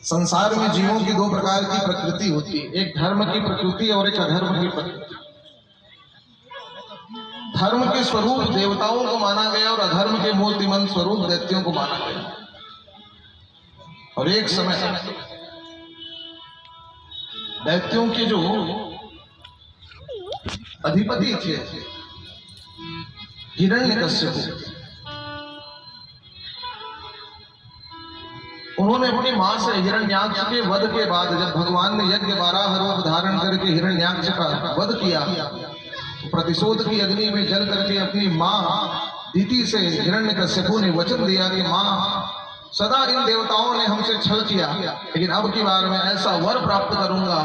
संसार में जीवों की दो प्रकार की प्रकृति होती है, एक धर्म की प्रकृति और एक अधर्म की प्रकृति। धर्म के स्वरूप देवताओं को माना गया और अधर्म के मूर्तिमंत स्वरूप दैत्यों को माना गया। और एक समय दैत्यों के जो अधिपति थे हिरण्यकश्यप, उन्होंने अपनी मां से हिरण्याक्ष के वध के बाद, जब भगवान ने यज्ञ बारह रूप धारण करके हिरण्याक्ष का वध किया, तो प्रतिशोध की अग्नि में जल करके अपनी मां दीति से हिरण्यकश्यपु ने वचन दिया कि मां, सदा इन देवताओं ने हमसे छल किया, लेकिन अब की बार मैं ऐसा वर प्राप्त करूंगा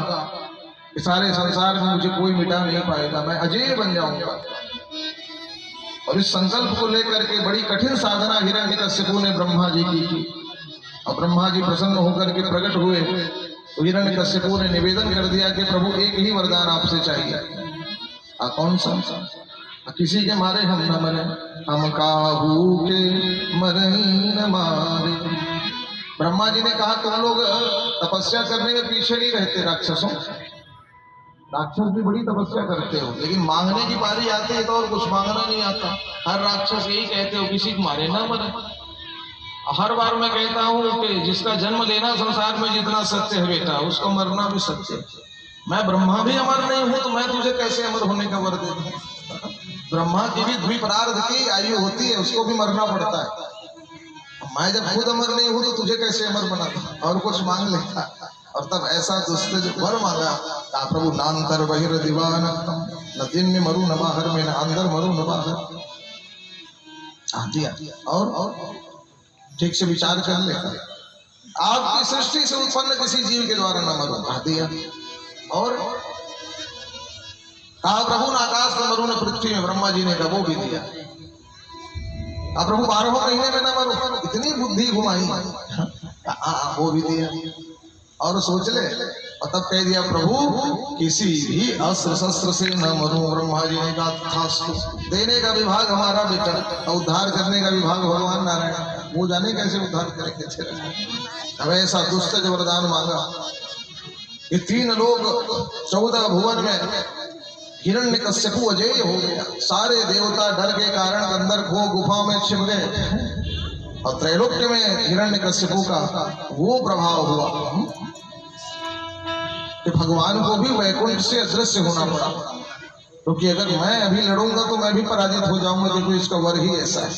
कि सारे संसार में मुझे कोई मिटा नहीं पाएगा, मैं अजेय बन जाऊंगा। और इस संकल्प को लेकर के बड़ी कठिन साधना हिरण्यकश्यपु ने ब्रह्मा जी की थी। और ब्रह्मा जी प्रसन्न होकर के प्रकट हुए तो हिरण्यकश्यपु ने निवेदन कर दिया कि प्रभु एक ही वरदान आपसे चाहिए। कौन सा? किसी के मारे हम न मरे, हम काहू के मरे न मारे। ब्रह्मा जी ने कहा तुम लोग तपस्या करने में पीछे नहीं रहते राक्षसों, राक्षस भी बड़ी तपस्या करते हो, लेकिन मांगने की बारी आती है तो और कुछ मांगना नहीं आता। हर राक्षस यही कहते हो किसी के मारे ना मरे। हर बार मैं कहता हूँ कि जिसका जन्म लेना संसार में जितना सत्य है बेटा, उसको मरना भी सत्य है। मैं ब्रह्मा भी अमर नहीं हूँ तो मैं तुझे कैसे अमर होने का वर दे दूं? ब्रह्मा की भी द्विपरार्ध की आयु होती है, उसको भी मरना पड़ता है। मैं जब खुद अमर नहीं हूँ तो तुझे कैसे अमर बना और कुछ मांग लेता। और तब ऐसा दुष्ट वर मांगा, प्रभु नान्तर बहिर दीवान, न दिन में मरू न बाहर में, न अंदर मरू न बाहर। और ठीक से विचार कर ले, आपकी सृष्टि से उत्पन्न किसी जीव के द्वारा न मरो, कहा दिया। और कहा प्रभु न आकाश में मरू न पृथ्वी में, ब्रह्मा जी ने कहा वो भी दिया। प्रभु 12 महीने में न मरो, इतनी बुद्धि घुमाई, वो भी दिया। और सोच ले, और तब कह दिया प्रभु किसी भी अस्त्र शस्त्र से न मरूं। ब्रह्मा जी ने कहा देने का विभाग हमारा बेटा, और उद्धार करने का विभाग भगवान नारायण, वो जाने कैसे उद्धार करेंगे। अब ऐसा दुष्ट वरदान मांगा। ये 3 लोग 14 भुवन में हिरण्यकश्यपु अजेय हो गया। सारे देवता डर के कारण अंदर खो गुफा में छिप गए, और त्रैलोक्य में हिरण्यकश्यपु का वो प्रभाव हुआ कि भगवान को भी वैकुंठ से अदृश्य होना पड़ा, क्योंकि अगर मैं अभी लड़ूंगा तो मैं भी पराजित हो जाऊंगा, देखो इसका वर ही ऐसा है।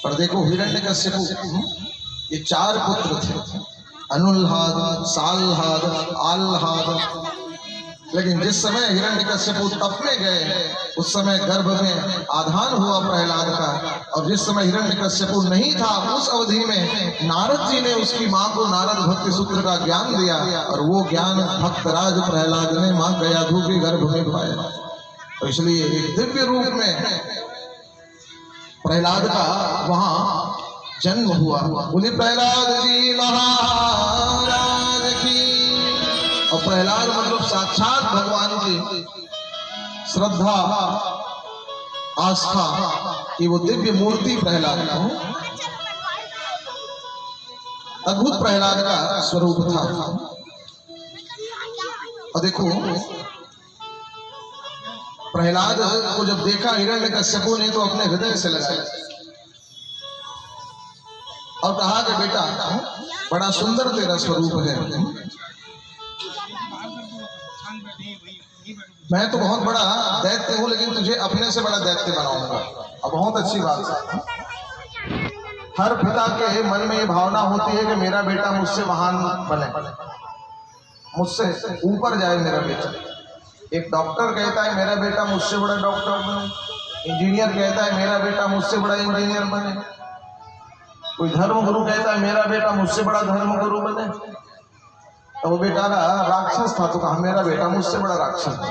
पर देखो हिरण्यकश्यपु ये 4 पुत्र थे, अनुल्हाद, साल्हाद, आल्हाद। लेकिन जिस समय हिरण्यकश्यपु तप में गए उस समय गर्भ में आधान हुआ प्रहलाद का, और जिस समय हिरण्यकश्यपु नहीं था उस अवधि में नारद जी ने उसकी मां को नारद भक्ति सूत्र का ज्ञान दिया, और वो ज्ञान भक्तराज प्रहलाद ने मां गयाधु के गर्भ में पाया। तो इसलिए एक दिव्य रूप में प्रहलाद का वहां जन्म हुआ। बोले प्रहलाद जी महाराज की। और प्रहलाद मतलब साक्षात भगवान की श्रद्धा आस्था की वो दिव्य मूर्ति प्रहलाद का अद्भुत प्रहलाद का स्वरूप था। और देखो प्रहलाद को जब देखा हिरण्यकश्यपु ने तो अपने हृदय से लगाया और कहा कि बेटा बड़ा सुंदर तेरा स्वरूप है, मैं तो बहुत बड़ा दैत्य हूं लेकिन तुझे अपने से बड़ा दैत्य बनाऊंगा। और बहुत अच्छी बात है, हर पिता के मन में ये भावना होती है कि मेरा बेटा मुझसे महान बने, मुझसे ऊपर जाए मेरा बेटा। एक डॉक्टर कहता है मेरा बेटा मुझसे बड़ा डॉक्टर बने, इंजीनियर कहता है मेरा बेटा मुझसे बड़ा इंजीनियर बने, कोई धर्मगुरु कहता है मेरा बेटा मुझसे बड़ा धर्मगुरु बने। तो वो बेचारा राक्षस था तो कहा मेरा बेटा मुझसे बड़ा राक्षस था।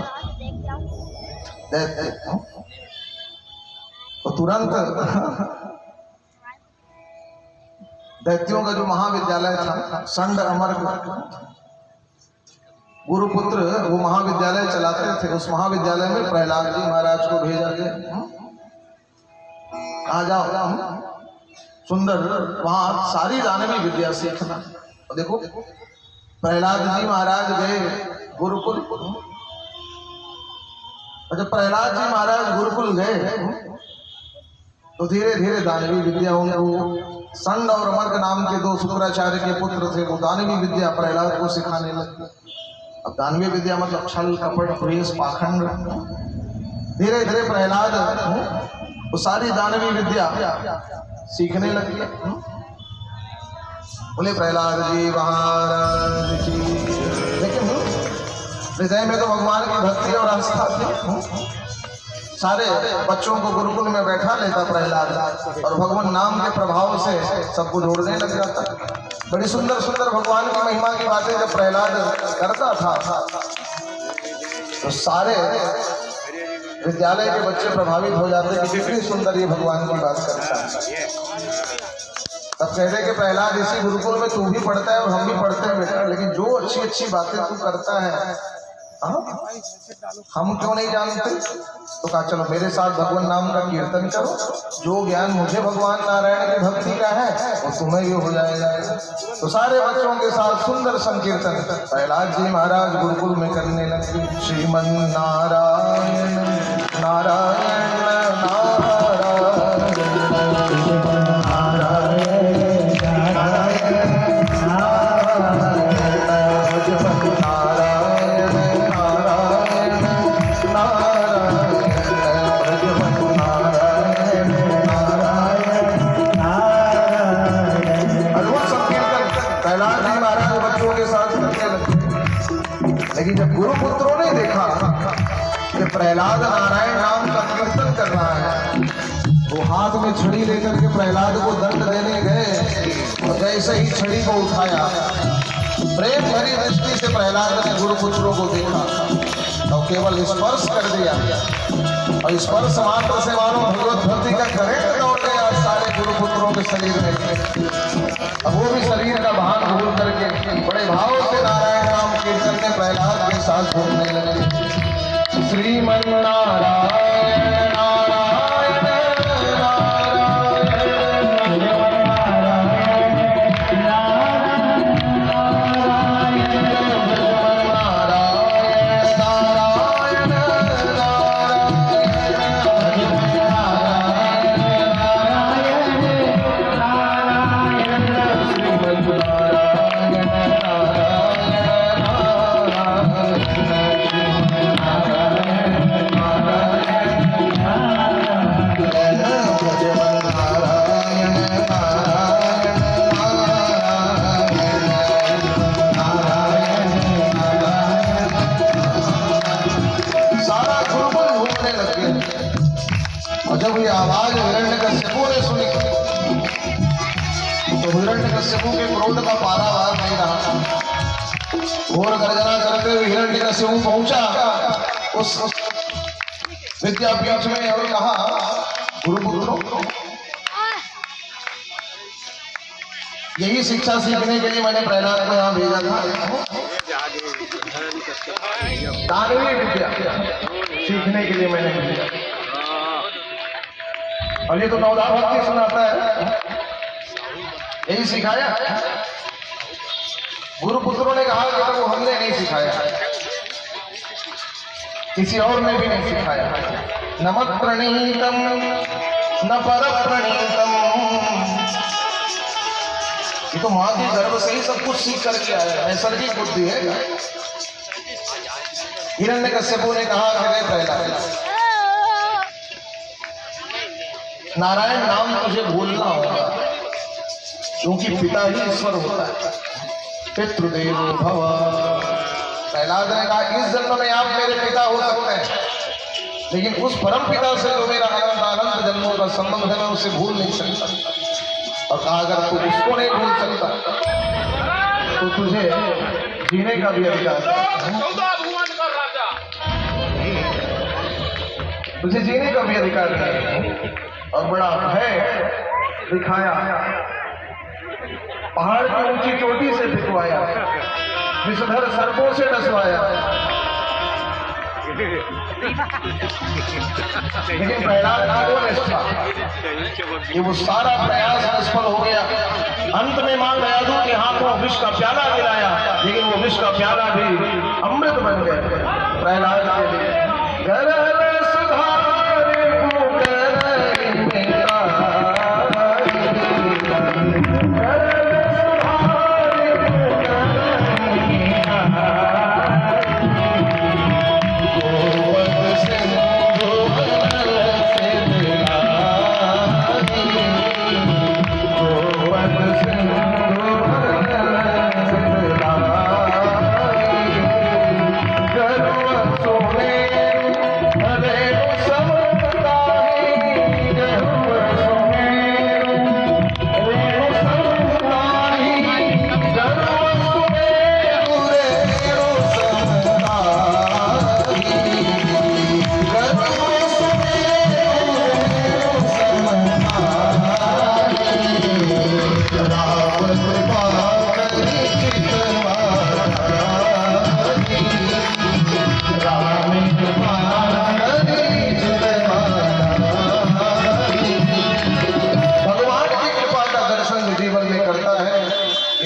तो तुरंत दैत्यों का जो महाविद्यालय था संड अमर गुरुपुत्र, वो महाविद्यालय चलाते थे। उस महाविद्यालय में प्रहलाद जी महाराज को भेजा गया, आ जाओ सुंदर वहां सारी दानवी विद्या सीखना। और देखो प्रहलाद जी महाराज गए गुरुकुल, और जब प्रहलाद जी महाराज गुरुकुल गए तो धीरे धीरे दानवी विद्या उनको संड और मर्ग नाम के दो शुक्राचार्य के पुत्र थे, वो दानवी विद्या प्रहलाद को सिखाने लगे। अब दानवी विद्या मतलब छल कपट प्रेस पाखंड। धीरे धीरे प्रहलाद वो सारी दानवी विद्या सीखने लगे। बोले प्रहलाद जी महाराज जी। लेकिन हृदय में तो भगवान की भक्ति और आस्था थी। सारे बच्चों को गुरुकुल में बैठा लेता प्रहलाद और भगवान नाम के प्रभाव से सबको जोड़ने लग जाता। बड़ी सुंदर सुंदर भगवान की महिमा की बातें जब प्रहलाद करता था तो सारे विद्यालय के बच्चे प्रभावित हो जाते कि कितनी सुंदर ये भगवान की बात करता है। तब कहते कि प्रहलाद इसी गुरुकुल में तू भी पढ़ता है और हम भी पढ़ते हैं बेटा, लेकिन जो अच्छी अच्छी बातें तू करता है हम क्यों नहीं जानते। तो कहा चलो मेरे साथ भगवान नाम का कीर्तन करो, जो ज्ञान मुझे भगवान नारायण की भक्ति का है वो तुम्हें भी हो जाएगा। तो सारे बच्चों के साथ सुंदर संकीर्तन प्रहलाद जी महाराज गुरुकुल में करने लगे। श्रीमन नारायण नारायण लेकिन जब गुरुपुत्रों ने देखा कि प्रहलाद नारायण नाम का कीर्तन कर रहा है, वो हाथ में छड़ी लेकर के प्रहलाद को दंड देने गए और जैसे ही छड़ी को उठाया प्रेम भरी दृष्टि से प्रहलाद ने गुरुपुत्रों को देखा और केवल स्पर्श कर दिया और स्पर्श मात्र से मानो भगवत भक्ति का करंट दौड़ गया सारे गुरुपुत्रों के शरीर में। अब वो भी शरीर का भान भूल करके बड़े भाव से नारायण नाम कीर्तन में प्रहलाद के साथ घूमने लगे। श्रीमन नारायण नारायण हिरण्यकश्यपु के क्रोध का पारावार नहीं रहा। घोर गर्जना करते हुए हिरण्यकश्यपु पहुंचा उस विद्यापीठ में और कहा गुरुपुत्रों यही शिक्षा सीखने के लिए मैंने प्रहलाद को यहाँ भेजा था। दानवी विद्या सीखने के लिए मैंने भेजा और ये तो नवदा भक्ति सुनाता है, यही सिखाया। गुरुपुत्रों ने कहा कि वो हमने नहीं सिखाया, किसी और ने भी नहीं सिखाया। न मत प्रणीतम न पर प्रणीतम, ये तो मां के गर्भ से ही सब कुछ सीख करके आया है, नैसर्गिक बुद्धि है। हिरण्यकश्यपु ने कहा कि प्रहलाद नारायण नाम तुझे भूलना होगा, क्योंकि पिता ही ईश्वर होता है। पितृदेव भव। प्रहलाद ने कहा इस जन्म में आप मेरे पिता हो सकते हैं, लेकिन उस परम पिता से जो मेरा अनंत जन्मों का संबंध है मैं उसे भूल नहीं सकता। और कहा अगर तू उसको नहीं भूल सकता तो तुझे जीने का भी अधिकार है, तुझे जीने का भी अधिकार है। और बड़ा भय दिखाया, पहाड़ की ऊंची चोटी से फिकवाया, विषधर सर्पों से डसवाया, लेकिन प्रहलाद की वो निष्ठा कि वो सारा प्रयास निष्फल हो गया। अंत में मां दयालु के हाथों विष का प्याला मिलाया, लेकिन वो विष का प्याला भी अमृत बन गया प्रहलाद के लिए।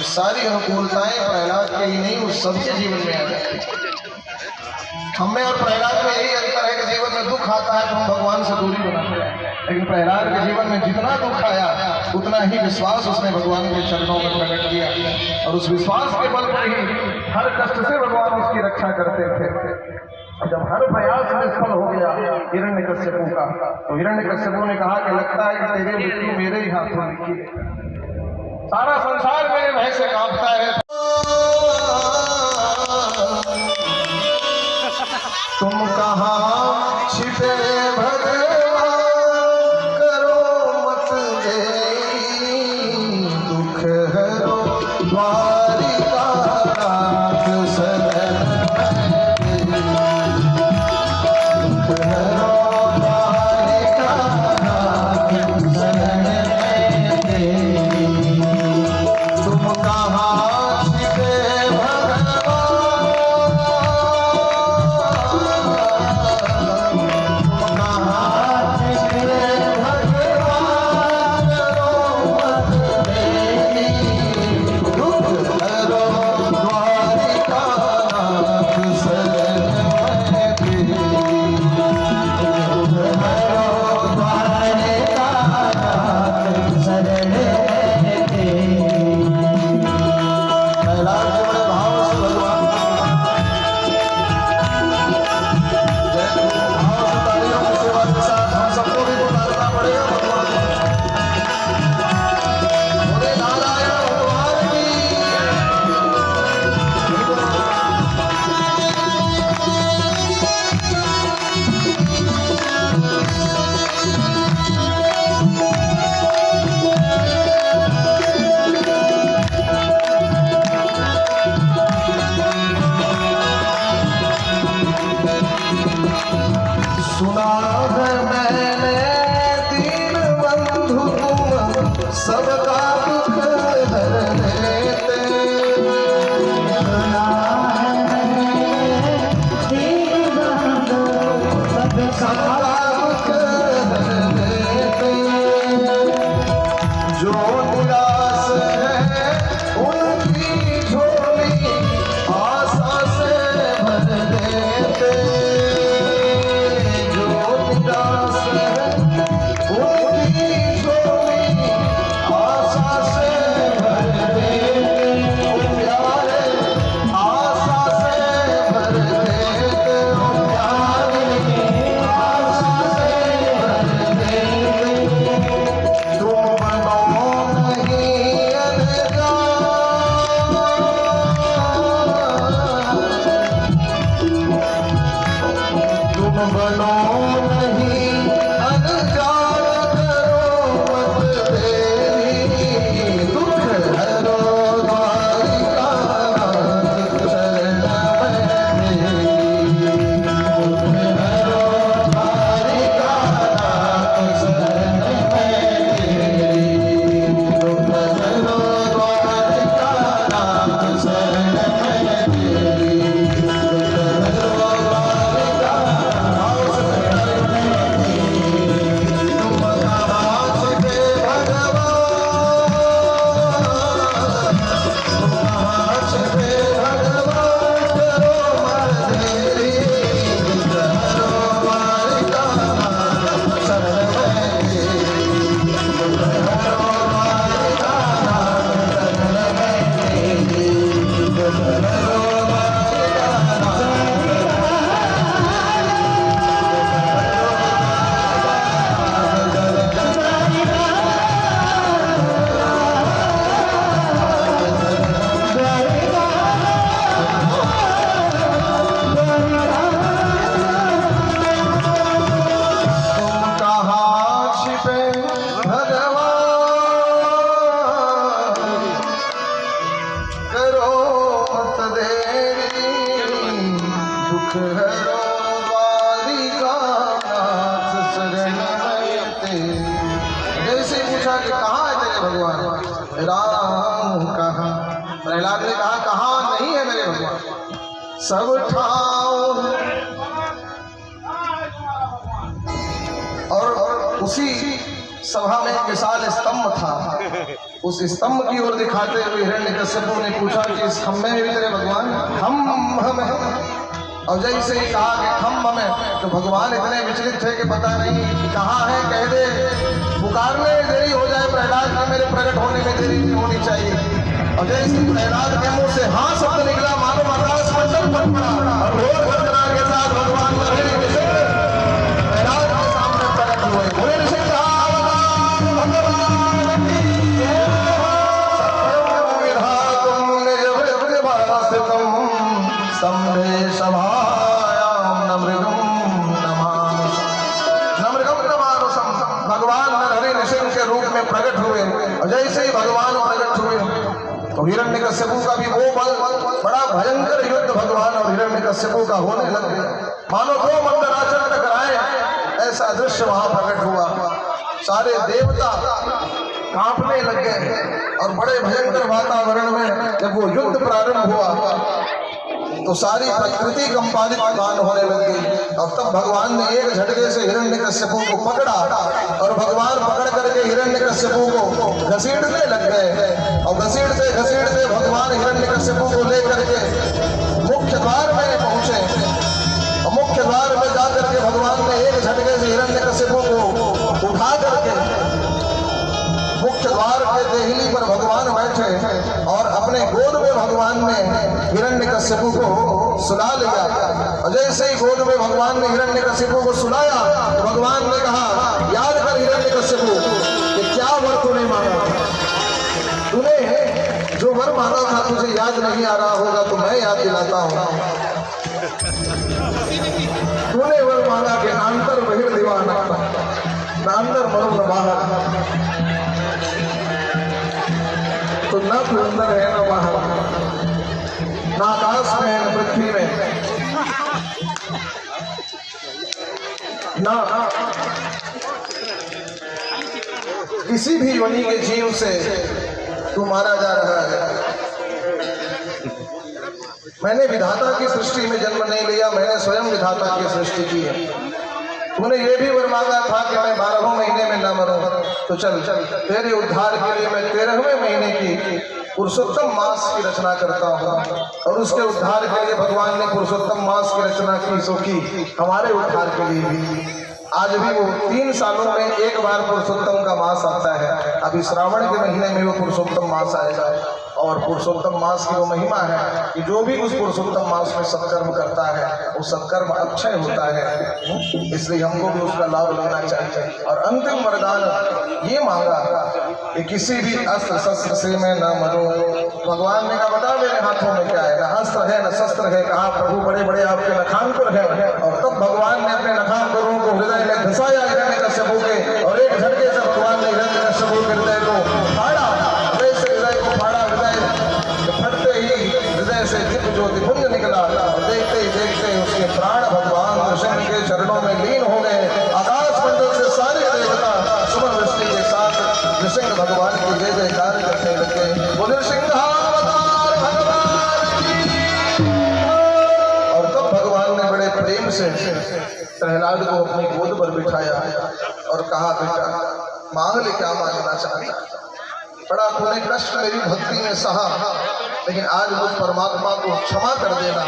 सारी अनुकूलताएं प्रहलाद के ही नहीं, उस सबके जीवन में आ जाती है। हमें और प्रहलाद में यही अंतर है कि जीवन में दुख आता है तो हम भगवान से दूरी बनाते हैं, लेकिन प्रहलाद के जीवन में जितना दुख आया उतना ही विश्वास उसने भगवान के चरणों में प्रकट किया, और उस विश्वास के बल पर ही हर कष्ट से भगवान उसकी रक्षा करते थे। जब हर प्रयास निष्फल हो गया हिरण्यकश्यपु का, तो हिरण्यकश्यपु ने कहा कि लगता है कि तेरी मृत्यु मेरे ही हाथों लिखी है, सारा संसार मेरे भय से कांपता है। तुम कहाँ छिपे भगवान, करो मत देरी, दुख हरो द्वारिका नाथ शरण, दुख हरो द्वारिका नाथ शरण तेरी। तुम कहाँ छिपे सुना है मैंने दीन बंधु तुम सबका दुख हर लेते, सुना है मैंने दीन बंधु सबका दुख हर लेते, जो निराश है उनकी झोली आशा से भर देते, आशा से पूछा कि कहाँ है तेरे भगवान? राम कहाँ? प्रहलाद ने कहा कहाँ नहीं है मेरे भगवान, सब ठाव। और उसी सभा में एक विशाल स्तंभ था, उस स्तंभ की ओर दिखाते हुए हिरण्यकश्यपु ने पूछा कि इस खम्भे में भी तेरे भगवान? खम्भ में। और जैसे ही कहा कि खम्भ में, तो भगवान इतने विचलित थे कि पता नहीं कहाँ है, कह दे पुकारने में देरी हो जाए प्रहलाद में, मेरे प्रकट होने में देरी नहीं होनी चाहिए। और जैसे प्रहलाद के मुंह से हाँ शब्द निकला, मानो आकाश मंडल फट पड़ा और घोर गर्जना के साथ भगवान प्रहलाद के सामने प्रकट हुए। बोले भगवान नरहरि नृसिंह के रूप में प्रकट हुए। और जैसे ही भगवान प्रकट हुए तो हिरण्यकश्यपु का भी वो बल, बड़ा भयंकर युद्ध भगवान और हिरण्यकश्यपु का होने लग गया, मानो दो मंदराचल टकराए, ऐसा दृश्य वहां प्रकट हुआ। सारे देवता कांपने लग गए और बड़े भयंकर वातावरण में जब वो युद्ध प्रारंभ हुआ तो सारी प्रकृति कंपालित होने लग गई। और तब भगवान ने एक झटके से हिरण्यकश्यपु को पकड़ा और भगवान पकड़ करके हिरण्यकश्यपु को घसीटने लग गए। और घसीटते घसीटते भगवान हिरण्यकश्यपु को लेकर के मुख्य द्वार में पहुंचे। और मुख्य द्वार में जाकर के भगवान ने एक झटके से हिरण्यकश्यपु को उठा करके मुख्य द्वार के देहली पर भगवान बैठे और अपने गोद में भगवान ने हिरण्यकश्यपु को सुला लिया। और जैसे ही गोद में भगवान ने हिरण्यकश्यपु को सुलाया तो भगवान ने कहा, याद कर हिरण्यकश्यपु कि क्या वर तूने मांगा, तूने जो वर मांगा था तुझे याद नहीं आ रहा होगा तो मैं याद दिलाता हूं। तूने वर मांगा कि नांतर बहिर दीवाना, नांतर मरो न बाहर, तो न तू अंदर है न बाहर, न आकाश में न पृथ्वी में, न किसी भी योनि के जीव से तू मारा जा रहा है। मैंने विधाता की सृष्टि में जन्म नहीं लिया, मैंने स्वयं विधाता की सृष्टि की है। तूने ये भी वर मांगा था कि मैं 12वें महीने में न मरूं, तो चल तेरे उद्धार के लिए मैं 13वें महीने की पुरुषोत्तम मास की रचना करता हूँ। और उसके उद्धार के लिए भगवान ने पुरुषोत्तम मास की रचना की, सो की हमारे उद्धार के लिए भी। आज भी वो 3 सालों में एक बार पुरुषोत्तम का मास आता है। अभी श्रावण के महीने में वो पुरुषोत्तम मास आएगा। और पुरुषोत्तम मास की वो महिमा है कि जो भी उस पुरुषोत्तम मास में सत्कर्म करता है वो सत्कर्म अक्षय होता है, इसलिए हमको भी उसका लाभ लेना चाहिए। और अंतिम वरदान ये मांगा कि किसी भी अस्त्र शस्त्र से मैं न मरूं। भगवान ने कहा बता मेरे हाथों में क्या है, न अस्त्र है न शस्त्र है। कहा प्रभु बड़े बड़े आपके नखांकुर है। और तब भगवान ने अपने नखांकुरों को हृदय में घुसाया हिरण्यकश्यपु के, और एक झटके से भगवान ने हिरण्यकश्यपु के हृदय को फाड़ा। हृदय को फाड़ा, फटते ही हृदय से दिव्य ज्योति पुंज निकला। और देखते ही देखते उसके प्राण भगवान नृसिंह के चरणों में लीन हो गए। आकाश मंडल से सारे देवता सुमन वृष्टि के साथ नृसिंह भगवान की जय जयकार करने लगे। वो नृसिंहावतार भगवान की। और तब भगवान ने बड़े प्रेम से प्रहलाद को अपनी गोद पर बिठाया और कहा बेटा मांग ले, क्या मांगना चाहता। बड़ा तूने कष्ट मेरी भक्ति में सहा, लेकिन आज मुझ परमात्मा को क्षमा कर देना।